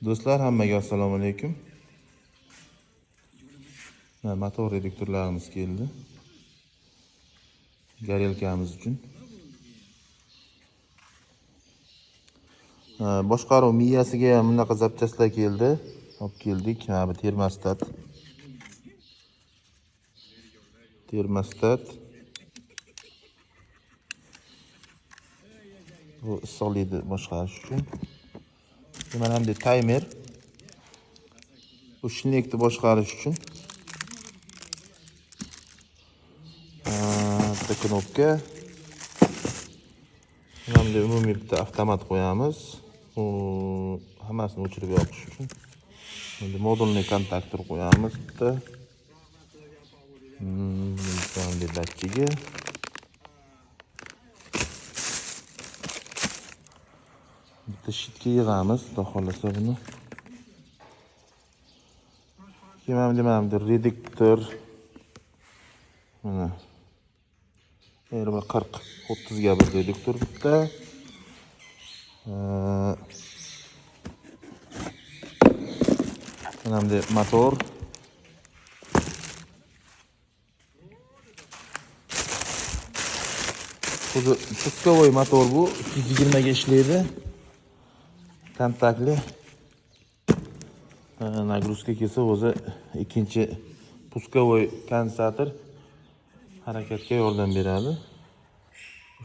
Do'stlar, hammaga assalomu alaykum. Motor reduktorlarimiz keldi. Garelkamiz uchun. Boshqaruv miyasiga ham bunaqa zapchastlar keldi. Olib keldik. Bu termostat. Bu issiqlikni boshqarish uchun. Mana hamda timer. Bu shinlikni boshqarish uchun. Bitta knopka. Hamda umumiy bitta avtomat qo'yamiz. U hammasini o'chirib yoqish uchun. Endi modulni kontaktor qo'yamiz bitta. Bunday datchigi. Bitta shitga yig'amiz, xudo xolasa buni. Mana reduktor. Mana 40-30 ga bir reduktor bitta. Mana bu motor. Bu puskovoy motor bu 220 ga ishlaydi. Kontaktli. Nagruska kelsa o'zi ikkinchi puskovoy kondensator harakatga yordam beradi.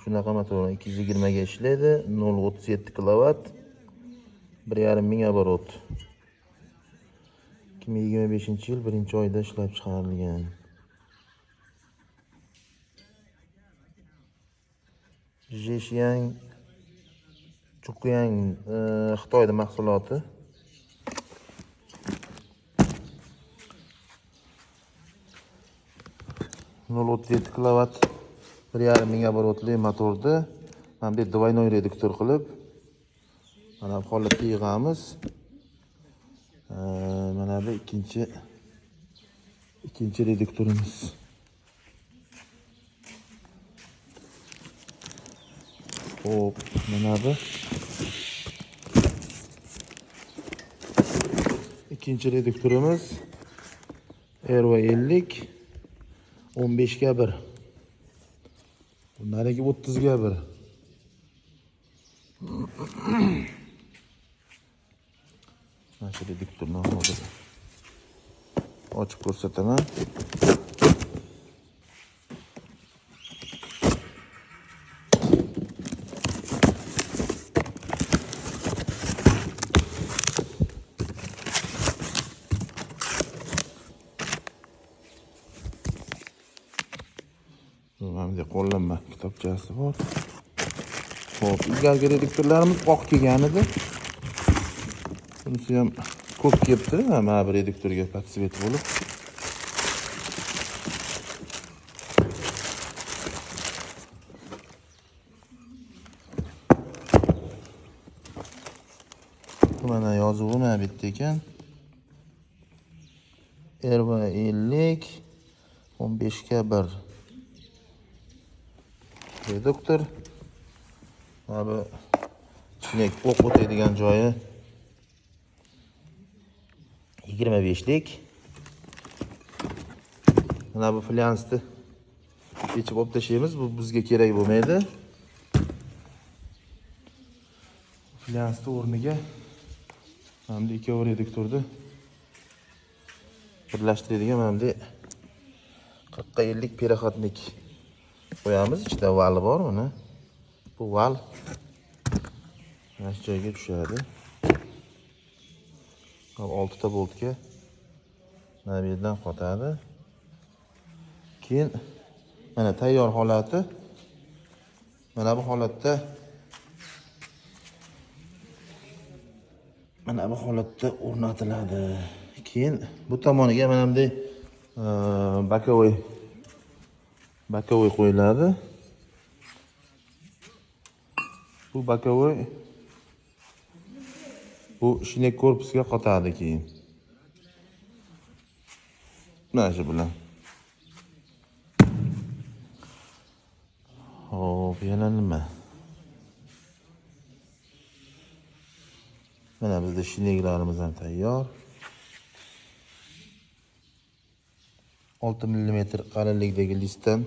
Shunaqa motor 220 ga ishlaydi, 0.37 kilovat, 1,5 оборот. 2025-yil 1-oyda ishlab chiqarilgan. Zhejiang Chuqyang Xitoyda mahsuloti. kilovat 1,5 оборотli motorda mana bu двойной reduktor qilib mana bu holatga yig'amiz. Mana bu ikkinchi reduktorimiz. Hop, mana bu ikkinchi reduktorimiz RV50 15 ga 1. Bunlarga 30 ga 1. Mana shu reduktorni hozir ochib ko'rsataman. Mana qo'llanma kitobchasi bor. Xo'p, ilgargi reduktorlarimiz oq kelgan edi. Bunisi ham ko'p kelibdi. Mana bu reduktorga podsvet bo'lib. Mana yozuvi mana bu yerda ekan. RV50 15 ga 1. Reduktor. Mana bu chinek o'q o'tadigan joyi 25lik. Mana bu flyansni yechib olib tashlaymiz. Bu bizga kerak bo'lmaydi. Flyansni o'rniga mana bu ikki reduktorni birlashtiradigan mana bu 40 ga 50 переходник qo'yamiz. Ichida vali bor buni. Bu val mana shu joyga tushadi. 6 ta boltga mana bu yerdan qotadi. Keyin mana tayyor holati. Mana bu holatda o'rnatiladi. Keyin bu tomoniga mana bunday bakovoy qo'yiladi. Bu bakovoy bu shinek korpusga qotadi keyin. Mana shu bilan. Hop, yana nima? Mana bizda shineglarimiz ham tayyor. 6 mm qalinlikdagi listdan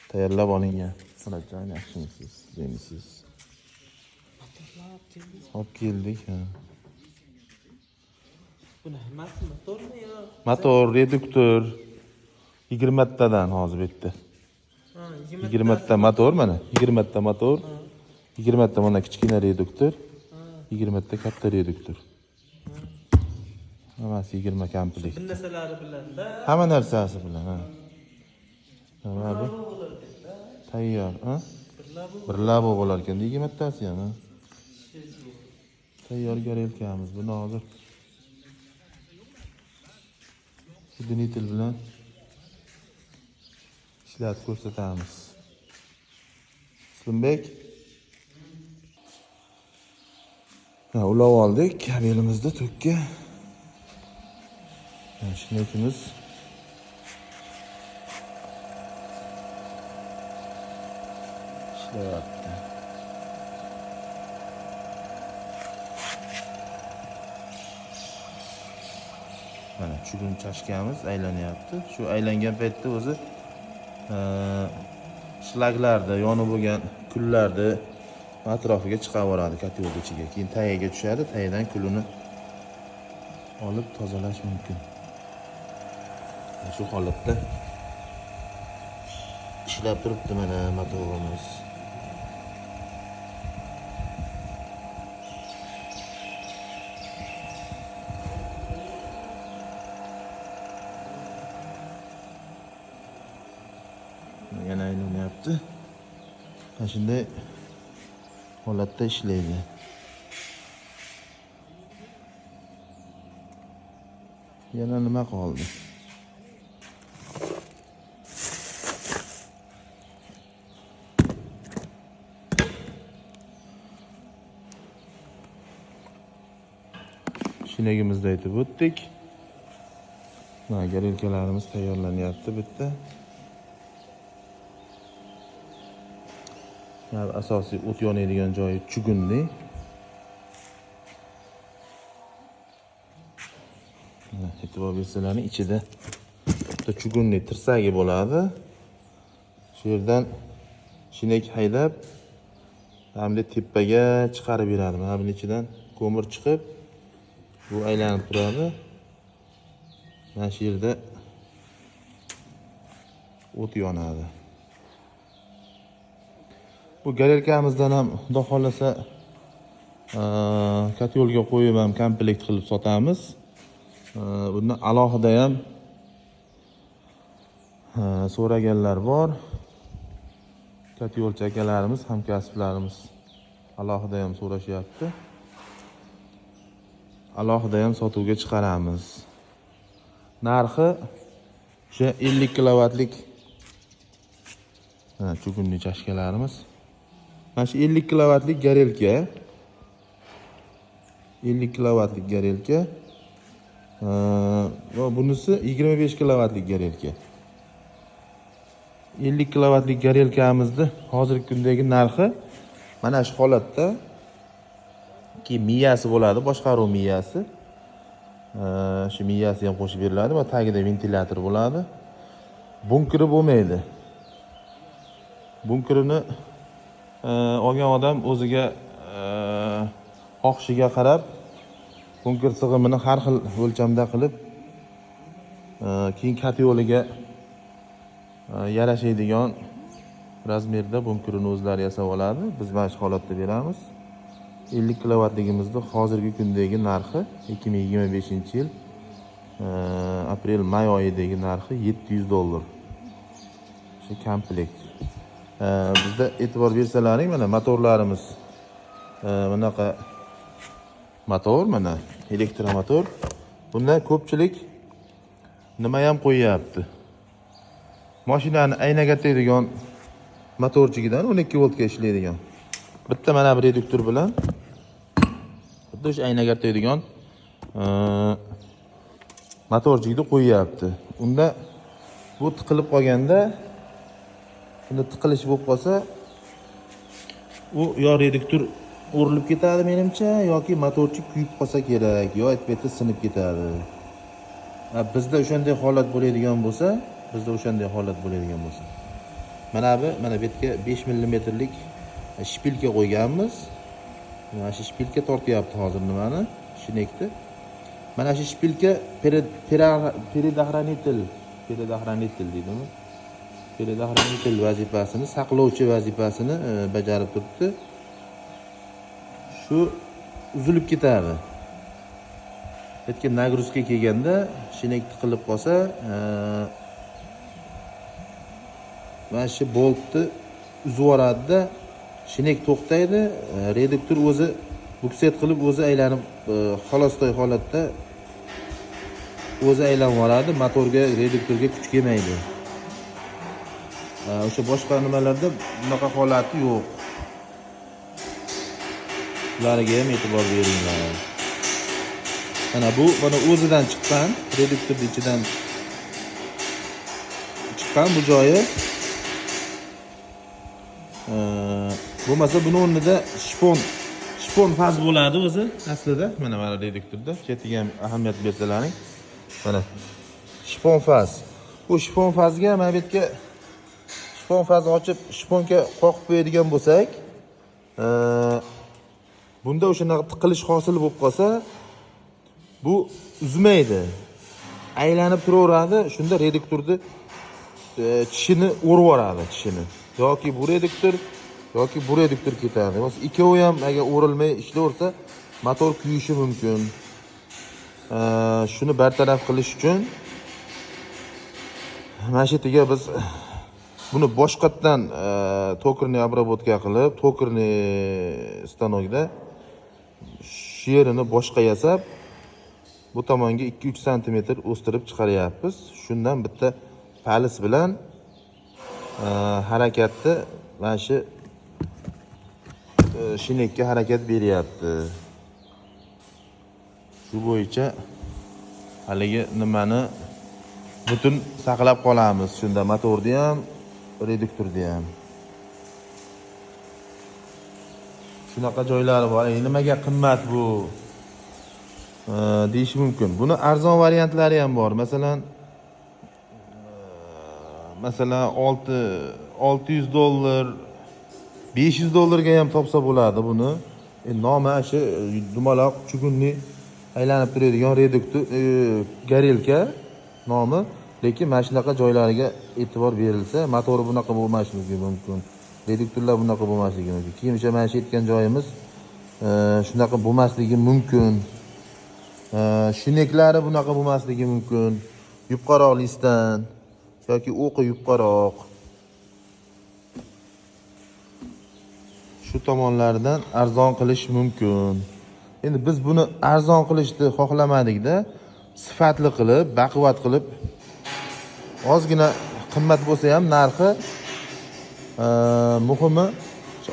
tayyorlab olingan. Murodjon, yaxshimisiz? Zemisiz? Olib keldik. Buni hammasi motormi yo? Motor, reduktor 20 tadan hozir bitta. 20 ta motor mana, 20 ta motor. 20 ta mana kichkina reduktor. 20 ta katta reduktor. Hammasi 20 komplekt. Bu narsalari bilan-da. Hamma narsasi bilan, ha. Mana bu tayyor, ha? Bir labo bo'lar ekan, 20 tasi ham, ha. Tayyor garelkamiz buni hozir dinitel bilan ishlatib ko'rsatamiz. Islimbek, ulab oldik kabelimizda tokka. Shinekimiz ishlayapti. Mana chugun chashkamiz aylanyapti. Shu aylangan paytda o'zi shlaglarda yonib bo'lgan kullarni atrofiga chiqaveradi kotyolning ichiga. Keyin tagiga tushadi, tagidan kulini olib tozalash mumkin. Shu holatda ishlab turibdi mana motorimiz. Yana aylanyapti. Mana shunday holatda ishlaydi. Yana nima qoldi? Shinegimizda aytib o'tdik. Mana garelkalarimiz tayyorlanyapti bitta. Asosiy o't yonadigan joyi chugunli. E'tibor bersalaring, ichida bitta chugunli tirsagi bo'ladi. Shu yerdan shinek haydab, hamda tepaga chiqarib beradi. Mana buning ichidan ko'mir chiqib, bu aylanib turadi. Mana shu yerda o't yonadi. Bu garelkamizdan ham xudo xolasa kotyolga qo'yib ham komplekt qilib sotamiz. Bundan alohida ham so'raganlar bor. Kotyolchi akalarimiz, hamkasblarimiz alohida ham so'rashyapti. Alohida ham sotuvga chiqaramiz. Narxi o'sha 50 kilovatlik chugunli chashkalarimiz. Mana shu 50 kilovatlik garelka. 50 kilovatlik garelka. Va bunisi 25 kilovatlik garelka. 50 kilovatlik garelkamizni hozirgi kundagi narxi mana shu holatda, ki miyasi bo'ladi, boshqaruv miyasi. Shu miyasi ham qo'shib beriladi va tagida ventilyator bo'ladi. Bunkeri bo'lmaydi. Bunkerini olgan odam o'ziga xohishiga qarab bunker sig'imini har xil o'lchamda qilib, keyin kotyoliga yarashadigan razmerda bunkerini o'zlari yasab oladi. Biz mana shu holatda beramiz. 50 kilovatligimizni hozirgi kundagi narxi 2025-yil aprel-may oyidagi narxi $700. Shu komplekt. Bizda e'tibor bersalaring, mana motorlarimiz bunaqa motor, mana elektromotor. Bunda ko'pchilik nima ham qo'yyapti? Mashinani aynagalaydigan motorchigidan 12 voltga ishlaydigan. Bitta mana bir reduktor bilan xuddi o'sha aynagalaydigan motorchigini qo'yyapti. Unda bu tiqilib qolganda, bunda tiqilish bo'lib qolsa, u yo reduktor urilib ketadi menimcha yoki motorchi kuyib qolsa kerak yo aytmaydi sinib ketadi. Bizda o'shanday holat bo'ladigan bo'lsa, mana bu yerga 5 mmlik shpilka qo'yganmiz. Mana shu shpilka tortyapti hozir nimani? Shinekni. Mana shu shpilka peredoxranitel deydimi? Peredoxranitel vazifasini, saqlovchi vazifasini bajarib turibdi. Shu uzilib ketadi. Betga nagruzka kelganda shinek tiqilib qolsa, mana shu boltni uzib yuboradi-da, shinek to'xtaydi, reduktor o'zi bukset qilib o'zi aylanib, xolostoy holatda o'zi aylanib boradi, motorga, reduktorga kuch kelmaydi. O'sha boshqa nimalarda bunaqa holati yo'q. Ularga ham e'tibor beringlar. Mana bu o'zidan chiqqan, reduktorning ichidan chiqqan bu joyi. Bo'lmasa buni o'rnida shpon faz bo'ladi o'zi aslida. Mana reduktorda chetiga ham ahamiyat bersalaring. Mana shpon faz. Bu shpon fazga mana bu yerga shpon fazni ochib, shponga qoqib qo'yadigan bo'lsak, bunda o'shanaqa tiqilish hosil bo'lib qolsa, bu uzmaydi. Aylanib turaveradi, shunda reduktorni tishini o'rib yuboradi, tishini. Yoki bu reduktor ketadi. Bo'lsa ikkovi ham agar o'rilmay ishlayversa, motor kuyishi mumkin. Shuni bartaraf qilish uchun mana shu yerga biz buni boshqatdan tokerni обработка qilib, tokerni stanokda shu yerini boshqa yasab, bu tomonga 2-3 sm o'stirib chiqaryapmiz. Shundan bitta palis bilan harakatni mana shu shinekka harakat beryapti. Shu bo'yicha haligi nimani butun saqlab qolamiz. Shunda motorni ham, reduktorni ham. Shunaqa joylari bor. Nimaga qimmat bu? Deyish mumkin. Buni arzon variantlari ham bor. Masalan, $600, $500 ham topsa bo'ladi buni. Nomi shu dumaloq chugunni aylanib turadigan reduktor, garelka nomi. Lekin mana shunaqa joylariga e'tibor berilsa, motori bunaqa bo'lmasligi mumkin. Reduktorlar bunaqa bo'lmasligi mumkin. Keyin o'sha mana shu aytgan joyimiz shunaqa bo'lmasligi mumkin. Shineklari bunaqa bo'lmasligi mumkin. Yupqaroq listdan yoki o'qi yupqaroq. Shu tomonlardan arzon qilish mumkin. Endi biz buni arzon qilishni xohlamadik-da, sifatli qilib, baquvvat qilib, ozgina qimmat bo'lsa ham narxi, muhimi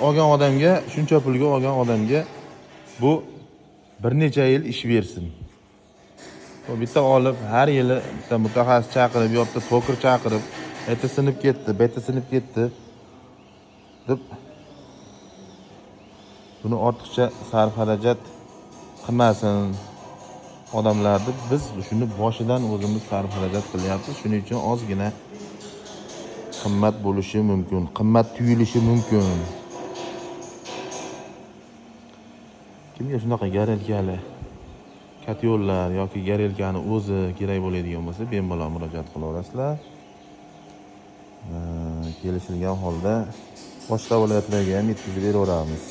olgan odamga, shuncha pulga olgan odamga bu bir necha yil ish bersin. Bitta olib, har yili bitta mutaxassis chaqirib, yo'qda toker chaqirib, ayta sinib ketdi deb buni ortiqcha sarf xarajat qilmasin odamlar deb biz shuni boshidan o'zimiz sarf xarajat qilyapmiz. Shuning uchun ozgina qimmat bo'lishi mumkin, qimmat tuyulishi mumkin. Kimga shunaqa garelkali katyollar yoki garelkani o'zi kerak bo'ladigan bo'lsa, bemalol murojaat qilaverasizlar. Kelishilgan holda boshqa viloyatlarga ham yetkazib beraveramiz.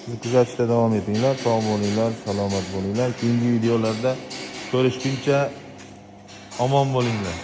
Siz kuzatishda davom etinglar, sog' bo'linglar, salomat bo'linglar. Keyingi videolarda ko'rishguncha omon bo'linglar.